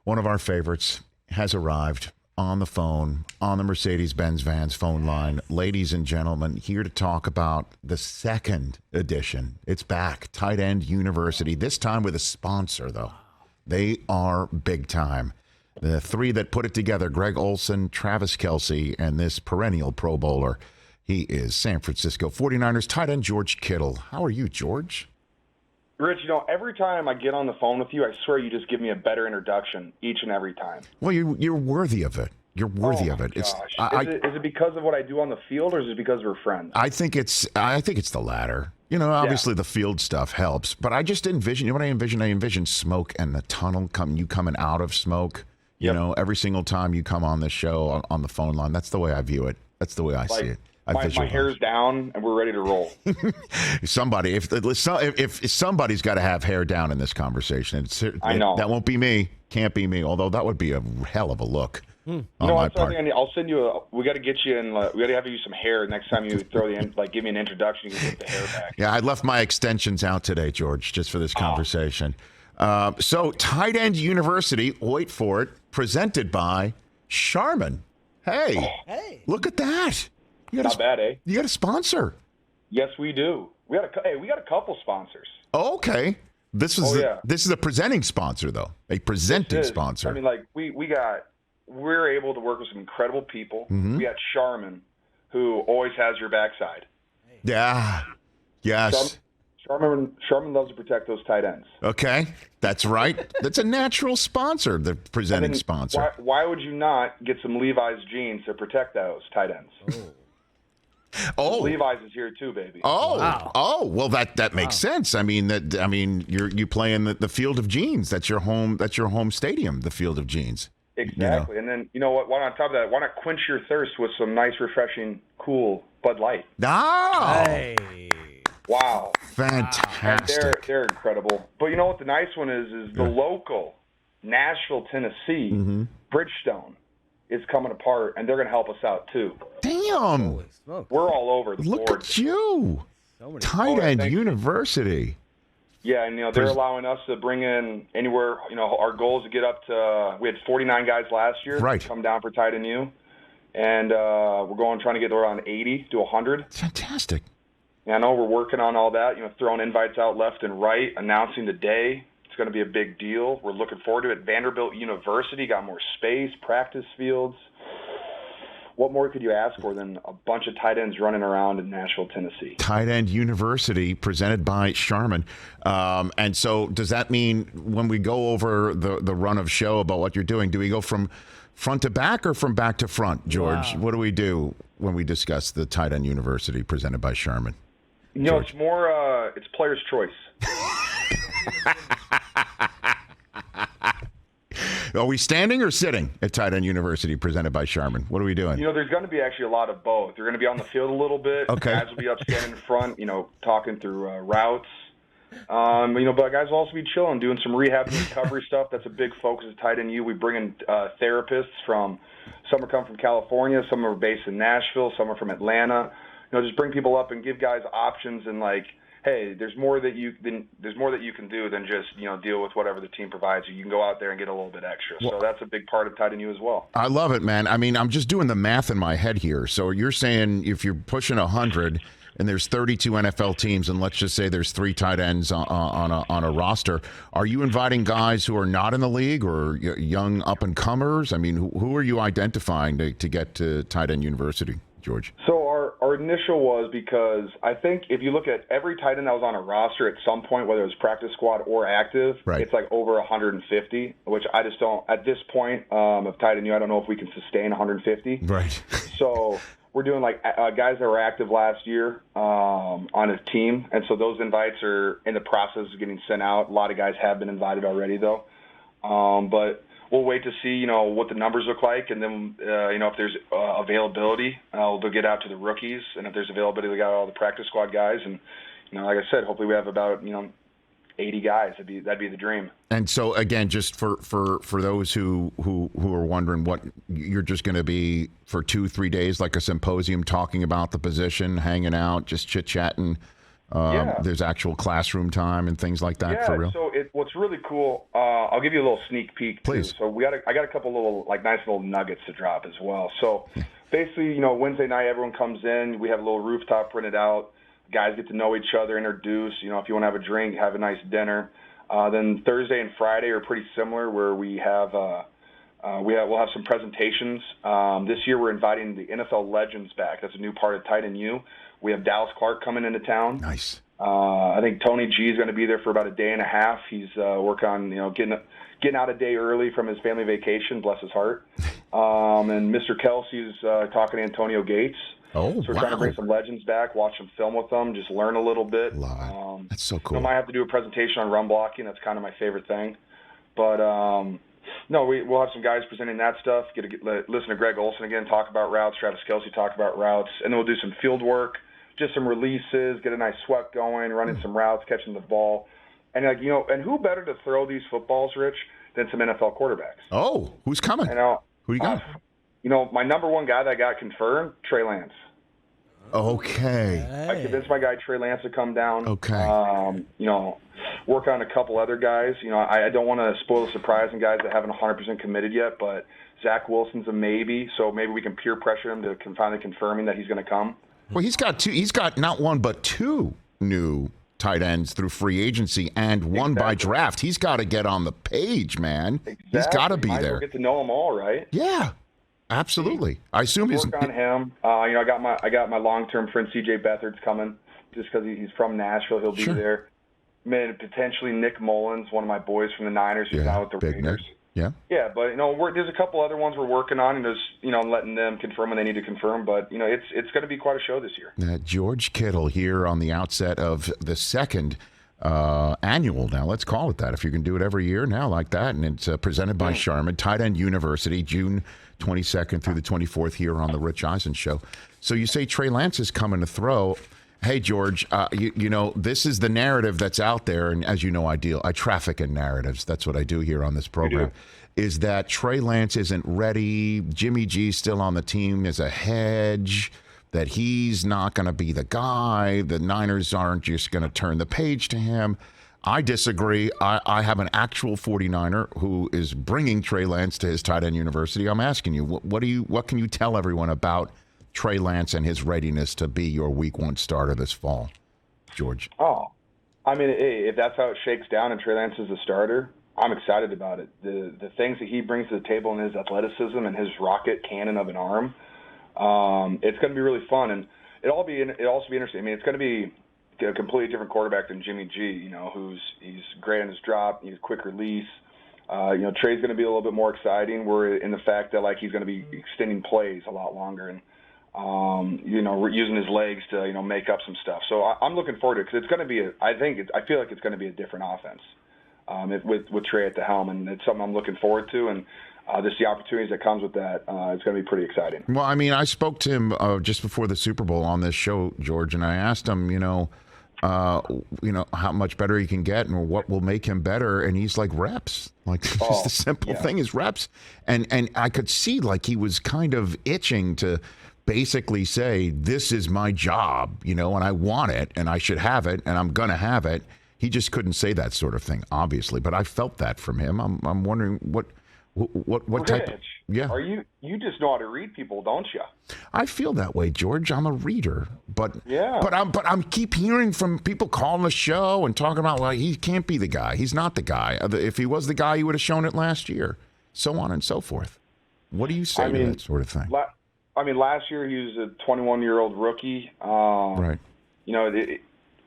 One of our favorites has arrived on the phone, on the Mercedes-Benz Vans phone line. Ladies and gentlemen, here to talk about the second edition. It's back, Tight End University, this time with a sponsor, though. They are big time. The three that put it together, Greg Olsen, Travis Kelce, and this perennial Pro Bowler. He is San Francisco 49ers tight end George Kittle. How are you, George? Rich, every time I get on the phone with you, I swear you just give me a better introduction each and every time. Well, you're worthy of it. You're worthy of it. Gosh. Is it because of what I do on the field, or is it because we're friends? I think it's the latter. Obviously the field stuff helps, but I just envision. You know what I envision? I envision smoke and the tunnel coming out of smoke. Yep. Every single time you come on the show on the phone line, that's the way I view it. That's the way I see it. My hair's down and we're ready to roll. Somebody, if somebody's got to have hair down in this conversation, I know that won't be me. Can't be me. Although that would be a hell of a look. On my part. I'll send you. We got to get you in. We got to have you some hair next time you throw give me an introduction. You can get the hair back. Yeah, I left my extensions out today, George, just for this conversation. So, Tight End University, wait for it, presented by Charmin. Hey, look at that. Not bad, eh? You got a sponsor. Yes, we do. We got a couple sponsors. Oh, okay. This is a presenting sponsor, though. A presenting sponsor. I mean, we're able to work with some incredible people. Mm-hmm. We got Charmin, who always has your backside. Yeah. Yes. Charmin loves to protect those tight ends. Okay, that's right. That's a natural sponsor, the presenting sponsor. Why would you not get some Levi's jeans to protect those tight ends? Oh, Levi's is here too, baby. Oh, wow. Well, that makes sense. I mean, you play in the Field of Jeans. That's your home. That's your home stadium, the Field of Jeans. Exactly. And then why on top of that, why not quench your thirst with some nice, refreshing, cool Bud Light? Oh, hey. Wow, fantastic! They're incredible. But you know what the nice one is the local Nashville, Tennessee, Bridgestone is coming apart, and they're going to help us out too. Damn, we're all over the board. Look at you, Tight End University. Yeah, and they're allowing us to bring in anywhere. Our goal is to get up to. We had 49 guys last year. Right. Come down for Tight End U, and we're trying to get around 80 to 100. Fantastic. I know we're working on all that, throwing invites out left and right, announcing the day. It's going to be a big deal. We're looking forward to it. Vanderbilt University got more space, practice fields. What more could you ask for than a bunch of tight ends running around in Nashville, Tennessee? Tight End University, presented by Charmin. And so does that mean when we go over the run of show about what you're doing, do we go from front to back or from back to front, George? Wow. What do we do when we discuss the Tight End University presented by Charmin? It's more, it's player's choice. Are we standing or sitting at Tight End University presented by Charmin? What are we doing? There's going to be actually a lot of both. You're going to be on the field a little bit. Okay. Guys will be up standing in front, talking through routes. But guys will also be chilling, doing some rehab and recovery stuff. That's a big focus at Tight End U. We bring in therapists some are coming from California, some are based in Nashville, some are from Atlanta. Just bring people up and give guys options and hey, there's more that you can do than just deal with whatever the team provides you. You can go out there and get a little bit extra. So that's a big part of Tight End U as well. I love it, man. I mean, I'm just doing the math in my head here. So you're saying if you're pushing 100 and there's 32 NFL teams, and let's just say there's 3 tight ends on a roster, are you inviting guys who are not in the league or young up and comers? I mean, who are you identifying to get to Tight End University, George? So our initial was because I think if you look at every tight end that was on a roster at some point, whether it was practice squad or active, right, it's over 150, which I just don't, at this point of Tight End U, I don't know if we can sustain 150. Right. So we're doing guys that were active last year on a team, and so those invites are in the process of getting sent out. A lot of guys have been invited already, though. But we'll wait to see, what the numbers look like, and then, if there's availability, they'll get out to the rookies, and if there's availability, we got all the practice squad guys, and like I said, hopefully we have about 80 guys. That'd be the dream. And so again, just for those who are wondering, what you're just going to be for 2-3 days, like a symposium, talking about the position, hanging out, just chit chatting. There's actual classroom time and things like that for real? So what's really cool, I'll give you a little sneak peek, too. Please. So I got a couple little, nice little nuggets to drop as well. So basically, Wednesday night, everyone comes in. We have a little rooftop printed out. Guys get to know each other, introduce. If you want to have a drink, have a nice dinner. Then Thursday and Friday are pretty similar, where we have we'll have some presentations. This year, we're inviting the NFL legends back. That's a new part of Tight End U. We have Dallas Clark coming into town. Nice. I think Tony G is going to be there for about a day and a half. He's working on getting out a day early from his family vacation. Bless his heart. And Mr. Kelce is talking to Antonio Gates. Oh, so we're trying to bring some legends back, watch some film with them, just learn a little bit. That's so cool. I might have to do a presentation on run blocking. That's kind of my favorite thing. But no, we'll have some guys presenting that stuff. Listen to Greg Olsen again talk about routes. Travis Kelce talk about routes, and then we'll do some field work. Just some releases, get a nice sweat going, running some routes, catching the ball. And, and who better to throw these footballs, Rich, than some NFL quarterbacks? Oh, who's coming? Who do you got? My number one guy that got confirmed, Trey Lance. Okay. I convinced my guy Trey Lance to come down. Okay. Work on a couple other guys. I don't want to spoil the surprise in guys that haven't 100% committed yet, but Zach Wilson's a maybe, so maybe we can peer pressure him to finally confirming that he's going to come. Well, he's got not one but two new tight ends through free agency and one by draft. He's got to get on the page, man. Exactly. He's got to be there. Get to know them all, right? Yeah, absolutely. I assume he's work on him. I got my long-term friend CJ Beathard's coming just because he's from Nashville. He'll be there. Man, potentially Nick Mullins, one of my boys from the Niners, who's now with the Raiders. Nick. Yeah, but there's a couple other ones we're working on, and there's letting them confirm when they need to confirm. But it's going to be quite a show this year. George Kittle here on the outset of the second annual. Now let's call it that. If you can do it every year now like that, and it's presented by Sharman Tight End University, June 22nd through the 24th here on the Rich Eisen Show. So you say Trey Lance is coming to throw. Hey, George, this is the narrative that's out there. And as you know, I traffic in narratives. That's what I do here on this program, is that Trey Lance isn't ready. Jimmy G's still on the team as a hedge, that he's not going to be the guy. The Niners aren't just going to turn the page to him. I disagree. I have an actual 49er who is bringing Trey Lance to his tight end university. I'm asking you, what can you tell everyone about Trey Lance and his readiness to be your week one starter this fall, George? Oh, I mean, if that's how it shakes down and Trey Lance is the starter, I'm excited about it. The things that he brings to the table in his athleticism and his rocket cannon of an arm, it's going to be really fun. And it'll also be interesting. I mean, it's going to be a completely different quarterback than Jimmy G, he's great on his drop, he's quick release. Trey's going to be a little bit more exciting. We're in the fact that he's going to be extending plays a lot longer and using his legs to make up some stuff. So I'm looking forward to it because it's going to be I feel like it's going to be a different offense with Trey at the helm, and it's something I'm looking forward to. And just the opportunities that comes with that, it's going to be pretty exciting. Well, I mean, I spoke to him just before the Super Bowl on this show, George, and I asked him, how much better he can get and what will make him better, and he's like reps. Just the simple thing is reps, and I could see he was kind of itching to basically say, this is my job, and I want it, and I should have it, and I'm gonna have it. He just couldn't say that sort of thing, obviously, but I felt that from him. I'm wondering what type of, Are you just know how to read people, don't you? I feel that way, George. I'm a reader, but I'm keep hearing from people calling the show and talking about he can't be the guy. He's not the guy. If he was the guy, he would have shown it last year, so on and so forth. What do you say to that sort of thing? Last year he was a 21-year-old rookie. Right.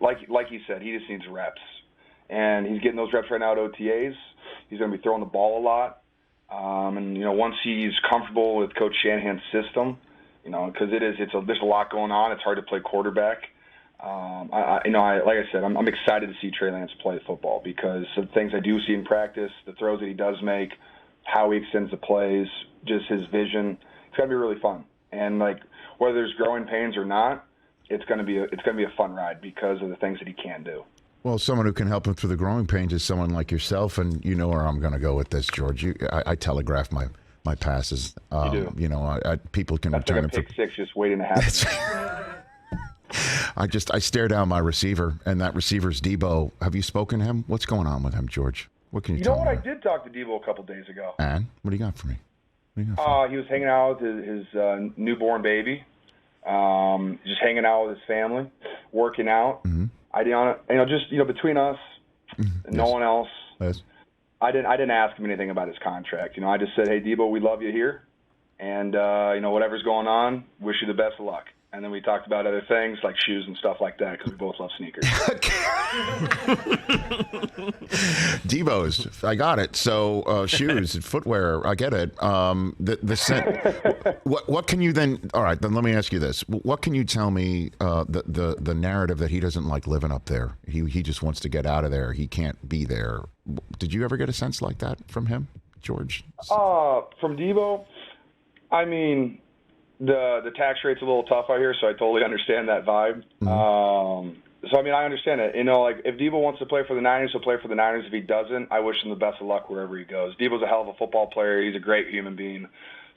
Like he said, he just needs reps, and he's getting those reps right now at OTAs. He's going to be throwing the ball a lot. And once he's comfortable with Coach Shanahan's system, because there's a lot going on. It's hard to play quarterback. Like I said, I'm excited to see Trey Lance play football because of things I do see in practice, the throws that he does make, how he extends the plays, just his vision. It's going to be really fun. And whether there's growing pains or not, it's going to be a fun ride because of the things that he can do. Well, someone who can help him through the growing pains is someone like yourself, and you know where I'm going to go with this, George. I telegraph my passes. You do. People can That's return like a them pick six just waiting to happen. I stare down my receiver, and that receiver's Deebo. Have you spoken to him? What's going on with him, George? What can you tell me? You know what? I did talk to Deebo a couple days ago. And what do you got for me? He was hanging out with his newborn baby, just hanging out with his family, working out. Mm-hmm. Between us, and no one else. Yes. I didn't ask him anything about his contract. I just said, hey, Deebo, we love you here, and whatever's going on, wish you the best of luck. And then we talked about other things like shoes and stuff like that because we both love sneakers. Deebo's, I got it. So shoes, footwear, I get it. What can you then? All right, then let me ask you this: what can you tell me? The narrative that he doesn't like living up there. He just wants to get out of there. He can't be there. Did you ever get a sense like that from him, George? From Deebo, I mean. The tax rate's a little tough out here, so I totally understand that vibe. Mm-hmm. I understand it. If Deebo wants to play for the Niners, he'll play for the Niners. If he doesn't, I wish him the best of luck wherever he goes. Deebo's a hell of a football player. He's a great human being.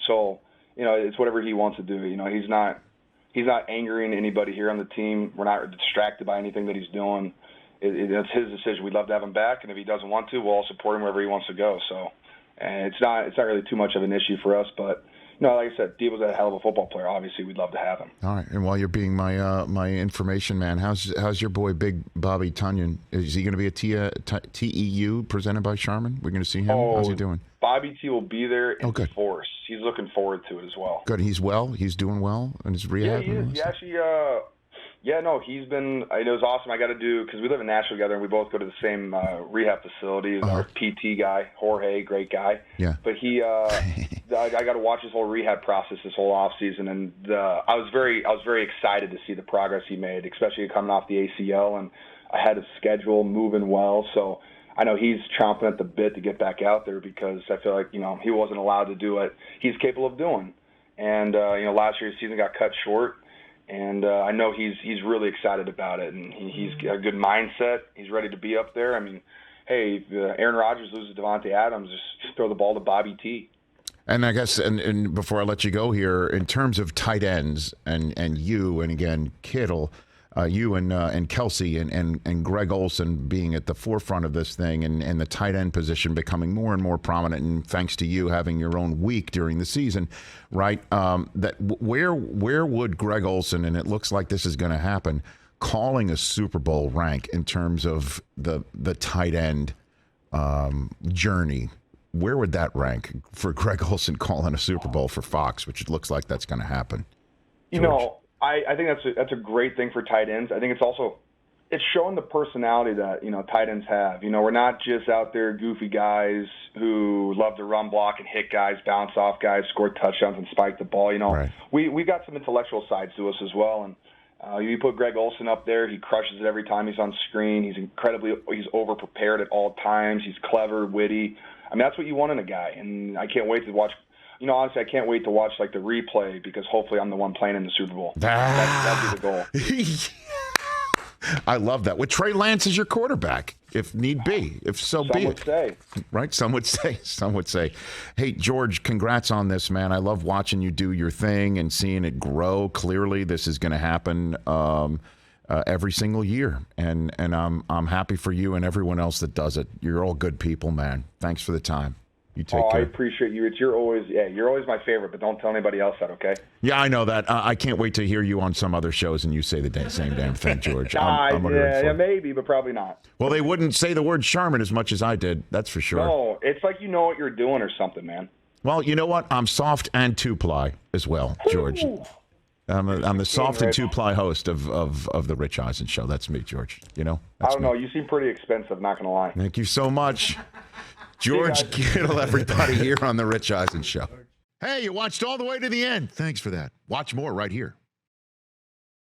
So, it's whatever he wants to do. He's not angering anybody here on the team. We're not distracted by anything that he's doing. It's his decision. We'd love to have him back, and if he doesn't want to, we'll all support him wherever he wants to go. So, and it's not really too much of an issue for us, but. Like I said, Deebo's a hell of a football player. Obviously, we'd love to have him. All right. And while you're being my information man, how's your boy Big Bobby Tonyan? Is he going to be a TEU presented by Charmin? We're going to see him. How's he doing? Bobby T will be there in force. He's looking forward to it as well. Good. He's well. He's doing well in his rehab. Yeah, he is. He actually. He's been. It was awesome. I got to do because we live in Nashville together, and we both go to the same rehab facility. Our PT guy, Jorge, great guy. Yeah. But he, I got to watch his whole rehab process this whole off season, and I was very excited to see the progress he made, especially coming off the ACL and ahead of schedule, moving well. So I know he's chomping at the bit to get back out there because I feel like he wasn't allowed to do what he's capable of doing, and last year's season got cut short. And I know he's really excited about it, and he's got a good mindset. He's ready to be up there. I mean, hey, if Aaron Rodgers loses Devontae Adams, just throw the ball to Bobby T. And I guess, and before I let you go here, in terms of tight ends and you, and again, Kittle, you and Kelce and Greg Olsen being at the forefront of this thing and the tight end position becoming more and more prominent, and thanks to you having your own week during the season, right? Where would Greg Olsen, and it looks like this is going to happen, calling a Super Bowl rank in terms of the tight end journey? Where would that rank for Greg Olsen calling a Super Bowl for Fox, which it looks like that's going to happen? George? I think that's a great thing for tight ends. I think it's showing the personality that tight ends have. We're not just out there goofy guys who love to run block and hit guys, bounce off guys, score touchdowns and spike the ball. Right. We got some intellectual sides to us as well. And you put Greg Olsen up there, he crushes it every time he's on screen. He's over prepared at all times. He's clever, witty. I mean, that's what you want in a guy. And I can't wait to watch. Honestly, I can't wait to watch the replay because hopefully I'm the one playing in the Super Bowl. That'd be the goal. I love that. With Trey Lance as your quarterback, if need be, if so be it. Some would say. Right? Some would say. Hey, George, congrats on this, man. I love watching you do your thing and seeing it grow. Clearly, this is going to happen every single year, and I'm happy for you and everyone else that does it. You're all good people, man. Thanks for the time. You take care. I appreciate you. You're always my favorite, but don't tell anybody else that, okay? Yeah, I know that. I can't wait to hear you on some other shows and you say the same damn thing, George. Maybe, but probably not. Well, they wouldn't say the word Charmin as much as I did. That's for sure. No, it's like you know what you're doing or something, man. Well, you know what? I'm soft and two-ply as well, George. I'm the soft and two-ply host of the Rich Eisen Show. That's me, George. I don't know. You seem pretty expensive, not going to lie. Thank you so much. George Kittle, everybody, here on the Rich Eisen Show. Hey, you watched all the way to the end. Thanks for that. Watch more right here.